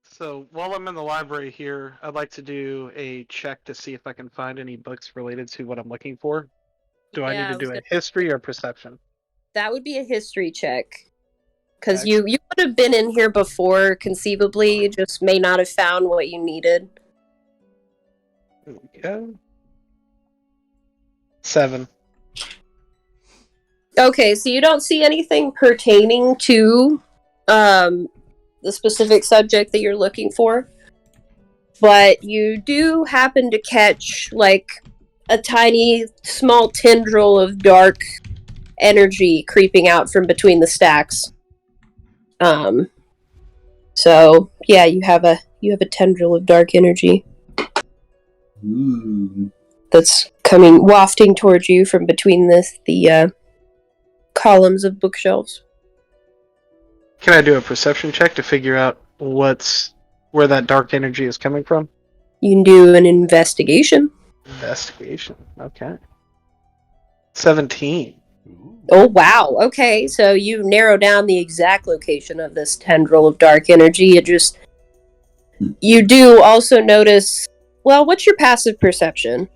So while I'm in the library here, I'd like to do a check to see if I can find any books related to what I'm looking for. Do I need to do a history or perception? That would be a history check. Because you would have been in here before, conceivably. You just may not have found what you needed. There we go. 7. Okay, so you don't see anything pertaining to the specific subject that you're looking for. But you do happen to catch, like, a tiny, small tendril of dark energy creeping out from between the stacks. So yeah, you have a tendril of dark energy. That's coming, wafting towards you from between the columns of bookshelves. Can I do a perception check to figure out where that dark energy is coming from? You can do an investigation. Investigation. Okay. 17. Oh, wow. Okay, so you narrow down the exact location of this tendril of dark energy. You do also notice... Well, what's your passive perception?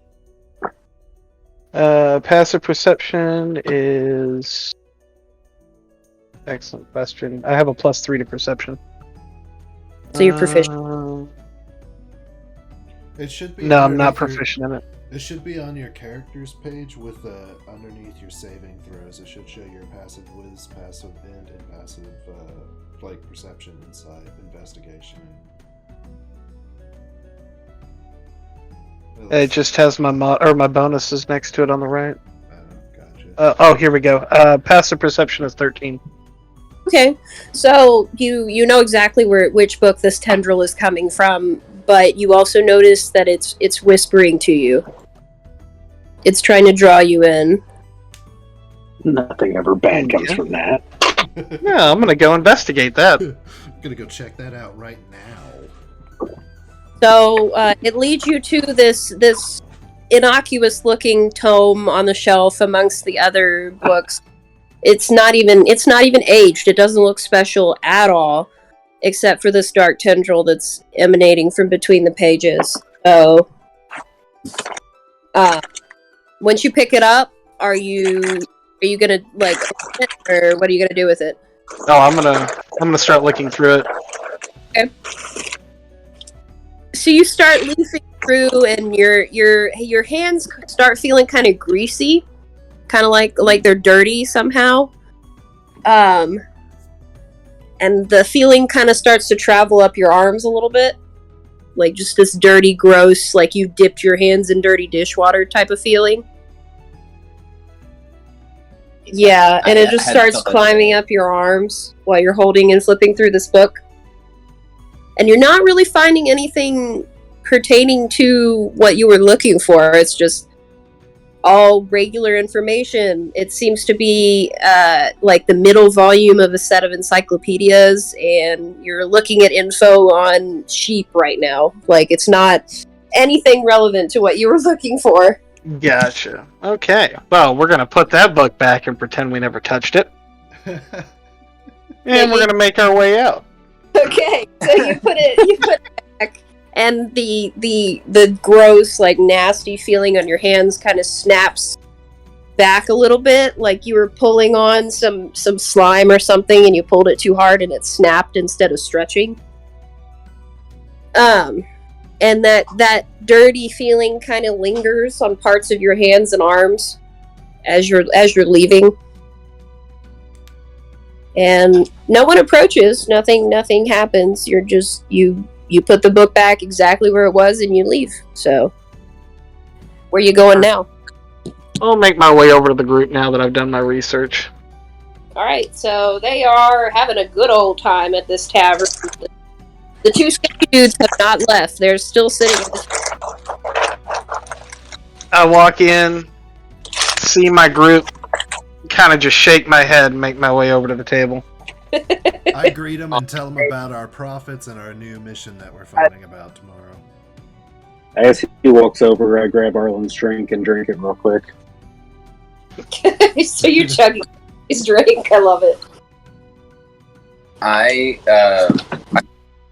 Passive perception is... Excellent question. I have a +3 to perception. So you're proficient. It should be. No, I'm not proficient in it. It should be on your characters page with underneath your saving throws. It should show your passive whiz, passive int, and passive like perception inside investigation. It just has my my bonuses next to it on the right. Gotcha. Here we go. Passive perception is 13. Okay, so you know exactly which book this tendril is coming from, but you also notice that it's whispering to you. It's trying to draw you in. Nothing ever bad comes from that. Yeah, I'm gonna go investigate that. I'm gonna go check that out right now. So it leads you to this innocuous-looking tome on the shelf amongst the other books. It's not even aged. It doesn't look special at all, except for this dark tendril that's emanating from between the pages. So, once you pick it up, are you gonna like open it, or what are you gonna do with it? Oh, I'm gonna start looking through it. Okay. So you start leafing through, and your hands start feeling kind of greasy, kind of like they're dirty somehow. And the feeling kind of starts to travel up your arms a little bit, like just this dirty, gross, like you dipped your hands in dirty dishwater type of feeling. Yeah, and it just starts climbing up your arms while you're holding and flipping through this book. And you're not really finding anything pertaining to what you were looking for. It's just all regular information. It seems to be like the middle volume of a set of encyclopedias, and you're looking at info on sheep right now. Like, it's not anything relevant to what you were looking for. Gotcha. Okay. Well, we're gonna put that book back and pretend we never touched it. And we're gonna make our way out. Okay, so you put it back, and the gross, like, nasty feeling on your hands kind of snaps back a little bit, like you were pulling on some slime or something, and you pulled it too hard, and it snapped instead of stretching. And that dirty feeling kind of lingers on parts of your hands and arms as you're leaving. And no one approaches. Nothing happens. You're just you put the book back exactly where it was, and you leave. So, where you going now? I'll make my way over to the group now that I've done my research. All right. So they are having a good old time at this tavern. The two sketchy dudes have not left. They're still sitting at this. I walk in, see my group, kind of just shake my head and make my way over to the table. I greet them and tell them about our profits and our new mission that we're finding about tomorrow. As he walks over, I grab Arlen's drink and drink it real quick. So you're chugging his drink. I love it. I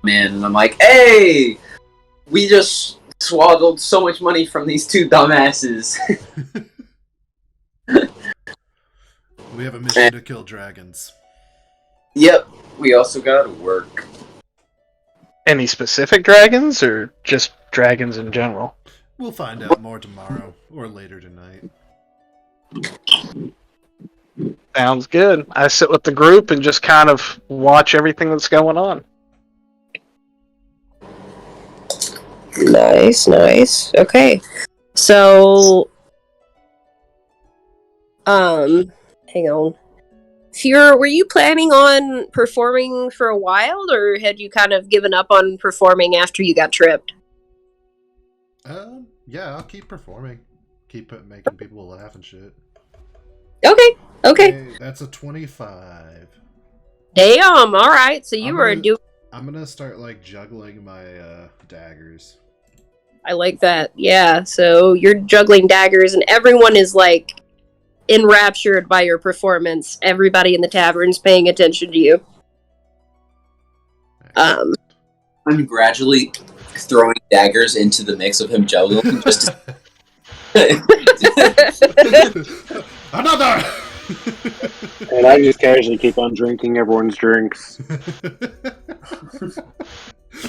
in, and I'm like, hey, we just swallowed so much money from these two dumbasses. We have a mission to kill dragons. Yep, we also gotta work. Any specific dragons, or just dragons in general? We'll find out more tomorrow, or later tonight. Sounds good. I sit with the group and just kind of watch everything that's going on. Nice. Okay. So, hang on. Were you planning on performing for a while, or had you kind of given up on performing after you got tripped? Yeah, I'll keep performing. Keep making people laugh and shit. Okay. Hey, that's a 25. Damn, alright. So you were doing... I'm gonna start, like, juggling my, daggers. I like that. Yeah, so you're juggling daggers, and everyone is, like, enraptured by your performance. Everybody in the tavern's paying attention to you. I'm gradually throwing daggers into the mix of him juggling just to... Another! And I just casually keep on drinking everyone's drinks.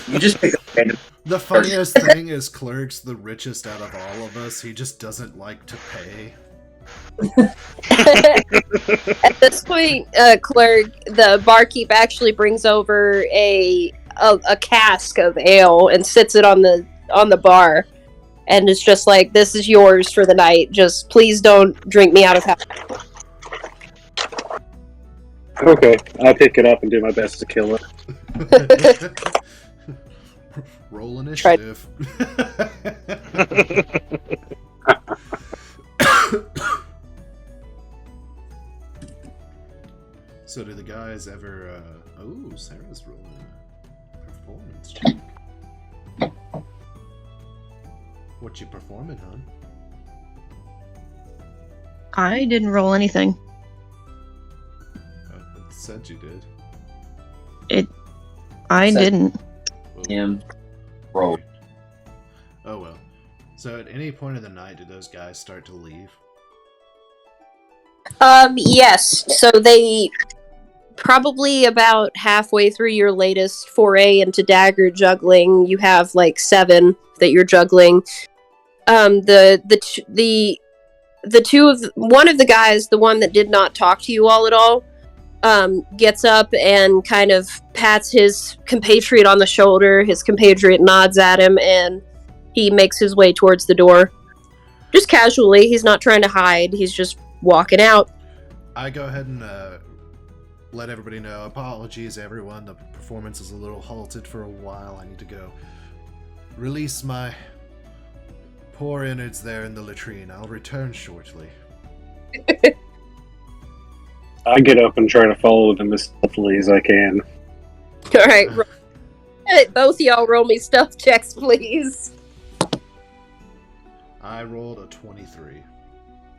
You just pick up random... The funniest thing is Clerk's the richest out of all of us. He just doesn't like to pay. At this point, Clerk, the barkeep actually brings over a cask of ale and sits it on the bar, and it's just like, this is yours for the night. Just please don't drink me out of house. Okay, I'll pick it up and do my best to kill it. Roll initiative. So do the guys ever, oh, Sarah's rolling a performance check. What you performing, hon? I didn't roll anything. It said you did. I didn't. Him roll. Oh well. So at any point in the night, do those guys start to leave? Yes. So they probably about halfway through your latest foray into dagger juggling, you have like 7 that you're juggling. One of the guys, the one that did not talk to you all at all, gets up and kind of pats his compatriot on the shoulder. His compatriot nods at him, and he makes his way towards the door. Just casually, he's not trying to hide, he's just walking out. I go ahead and let everybody know. Apologies, everyone. The performance is a little halted for a while. I need to go release my poor innards there in the latrine. I'll return shortly. I get up and try to follow them as stealthily as I can. Alright, both of y'all roll me stealth checks, please. I rolled a 23.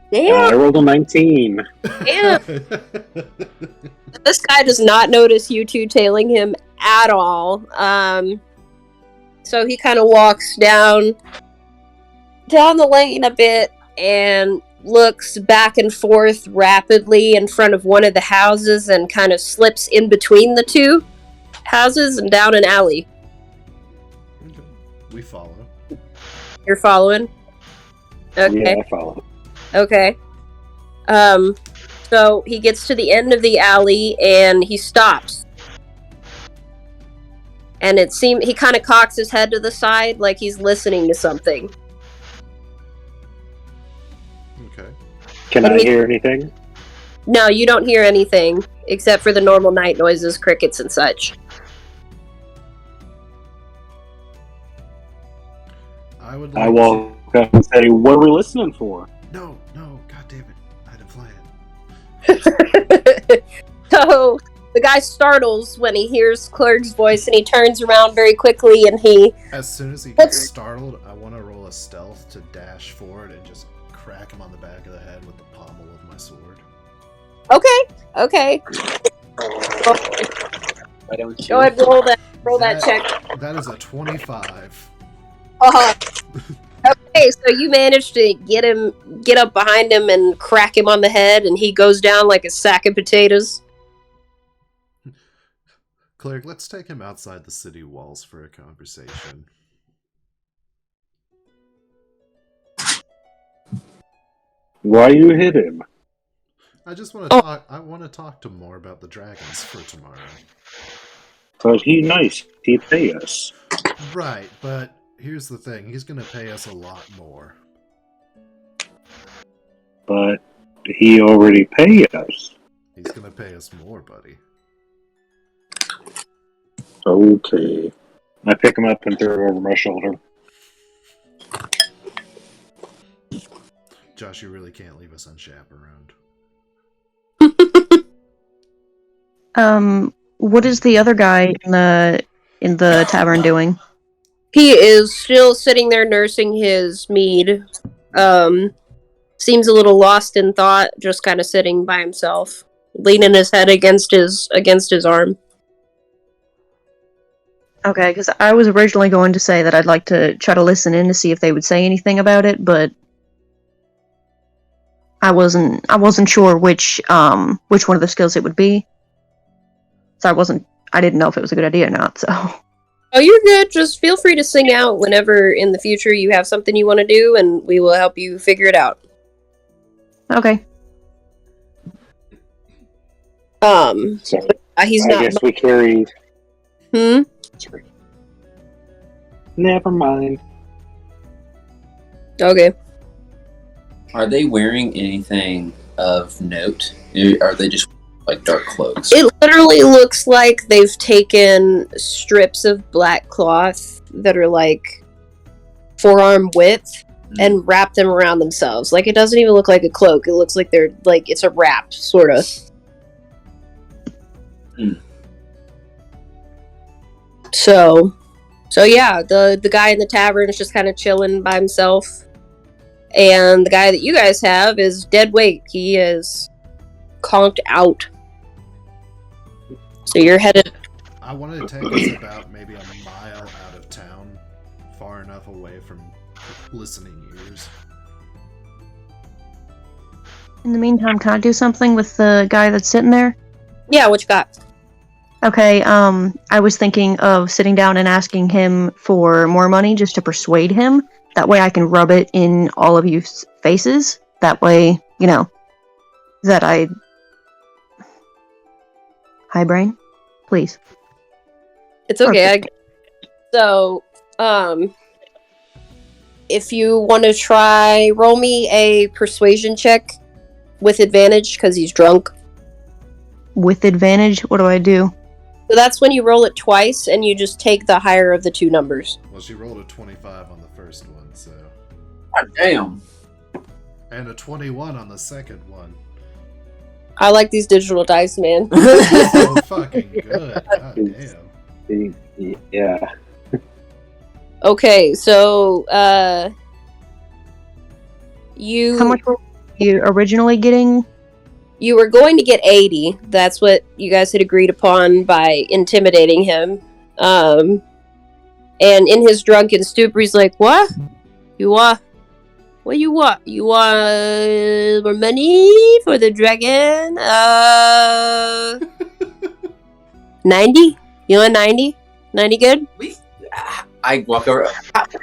Damn! I rolled a 19. Damn! This guy does not notice you two tailing him at all. So he kind of walks down the lane a bit and looks back and forth rapidly in front of one of the houses and kind of slips in between the two houses and down an alley. Okay. We follow. You're following? Okay. Yeah, I follow. Okay. So he gets to the end of the alley and he stops. And he kind of cocks his head to the side like he's listening to something. Okay. Can I hear anything? No, you don't hear anything except for the normal night noises, crickets and such. I walk up and say, "What are we listening for?" No, god damn it. I had a plan. So the guy startles when he hears Clerk's voice and he turns around very quickly and he... As soon as he gets startled, I want to roll a stealth to dash forward and just crack him on the back of the head with the pommel of my sword. Okay. Why don't you? Go ahead, roll that check. That is a 25. Okay, so you managed to get up behind him and crack him on the head, and he goes down like a sack of potatoes. Cleric, let's take him outside the city walls for a conversation. Why you hit him? I just want to talk. I want to talk to more about the dragons for tomorrow. Cause he nice. He pay us. Right, but here's the thing. He's going to pay us a lot more. But he already pay us. He's going to pay us more, buddy. Okay. I pick him up and throw it over my shoulder. Josh, you really can't leave us unchaperoned. What is the other guy in the tavern doing? He is still sitting there nursing his mead. Seems a little lost in thought, just kind of sitting by himself, leaning his head against his arm. Okay, because I was originally going to say that I'd like to try to listen in to see if they would say anything about it, but I wasn't sure which one of the skills it would be. So I didn't know if it was a good idea or not, so. Oh, you're good. Just feel free to sing out whenever in the future you have something you want to do, and we will help you figure it out. Okay. So He's I not. guess we carry. Sorry. Never mind. Okay. Are they wearing anything of note? Are they just like dark clothes? It literally looks like they've taken strips of black cloth that are like forearm width and wrapped them around themselves. Like, it doesn't even look like a cloak. It looks like they're like it's a wrap, sort of. So yeah, the guy in the tavern is just kind of chilling by himself, and the guy that you guys have is dead weight. He is conked out. So you're headed. I wanted to take us about maybe a mile out of town, far enough away from listening ears. In the meantime, can I do something with the guy that's sitting there? Yeah, what you got? Okay, I was thinking of sitting down and asking him for more money just to persuade him. That way I can rub it in all of you faces. That way, you know, that I... Hi, brain? Please. It's okay. If you want to try, roll me a persuasion check with advantage, because he's drunk. With advantage? What do I do? So that's when you roll it twice, and you just take the higher of the two numbers. Well, she rolled a 25 on the first one, so... God damn. And a 21 on the second one. I like these digital dice, man. So fucking good. God damn. Yeah. Okay, so, you... How much were you originally getting? You were going to get 80. That's what you guys had agreed upon by intimidating him. And in his drunken stupor, he's like, what? You want? What you want? You want more money for the dragon? 90? You want 90? 90 good? I walk over.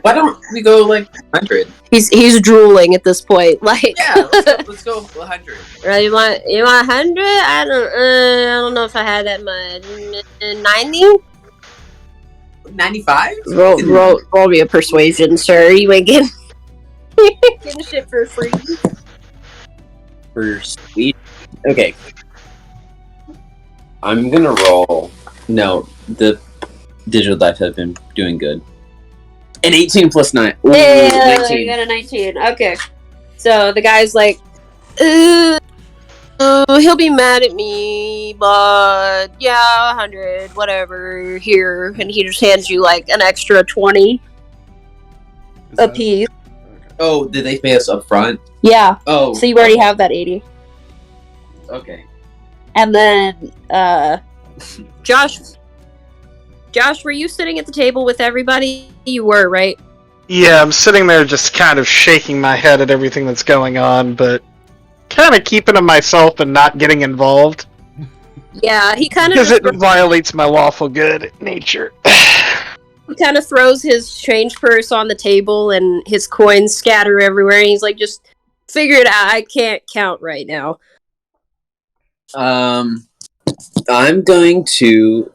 Why don't we go like 100? He's drooling at this point. Like, Yeah, let's go 100. You want 100? I don't know if I had that much. 90? 95? Roll me a persuasion, sir. You ain't getting shit for free. For sweet. Okay. I'm gonna roll. No, the digital dice have been doing good. An 18 plus 9. Ooh, Yeah, 19. you got a 19. Okay. So the guy's like, he'll be mad at me, but yeah, 100, whatever, here. And he just hands you like an extra 20 a piece. Okay. Oh, did they pay us up front? Yeah. Oh. So you already have that 80. Okay. And then, Josh, Josh, were you sitting at the table with everybody? You were, right? Yeah, I'm sitting there just kind of shaking my head at everything that's going on, but kind of keeping to myself and not getting involved. Yeah, he kind of because it violates my lawful good nature. He kind of throws his change purse on the table and his coins scatter everywhere. And he's like, just figure it out. I can't count right now. I'm going to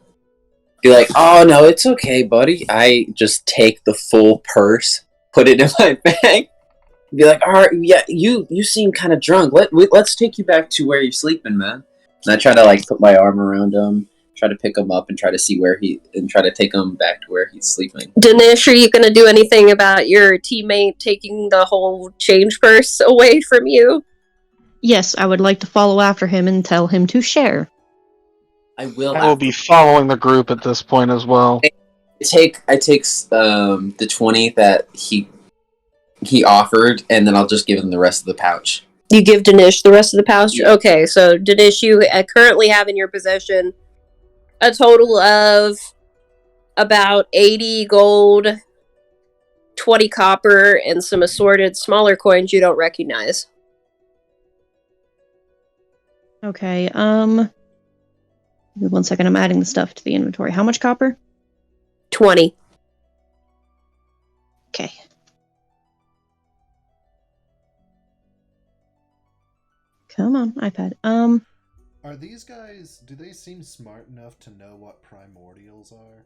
be like, oh no, it's okay, buddy. I just take the full purse, put it in my bag, be like, all right, yeah, you seem kind of drunk. Let's take you back to where you're sleeping, man. And I try to like put my arm around him, try to pick him up, and try to see try to take him back to where he's sleeping. Dinesh, are you going to do anything about your teammate taking the whole change purse away from you? Yes, I would like to follow after him and tell him to share. I will. I will be following the group at this point as well. I take the 20 that he offered, and then I'll just give him the rest of the pouch. You give Dinesh the rest of the pouch? Yeah. Okay, so Dinesh, you currently have in your possession a total of about 80 gold, 20 copper, and some assorted smaller coins you don't recognize. Okay, give me 1 second, I'm adding the stuff to the inventory. How much copper? 20. Okay. Come on, iPad. Are these guys, do they seem smart enough to know what primordials are?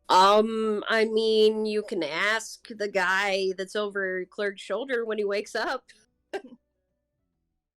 I mean, you can ask the guy that's over Clerk's shoulder when he wakes up.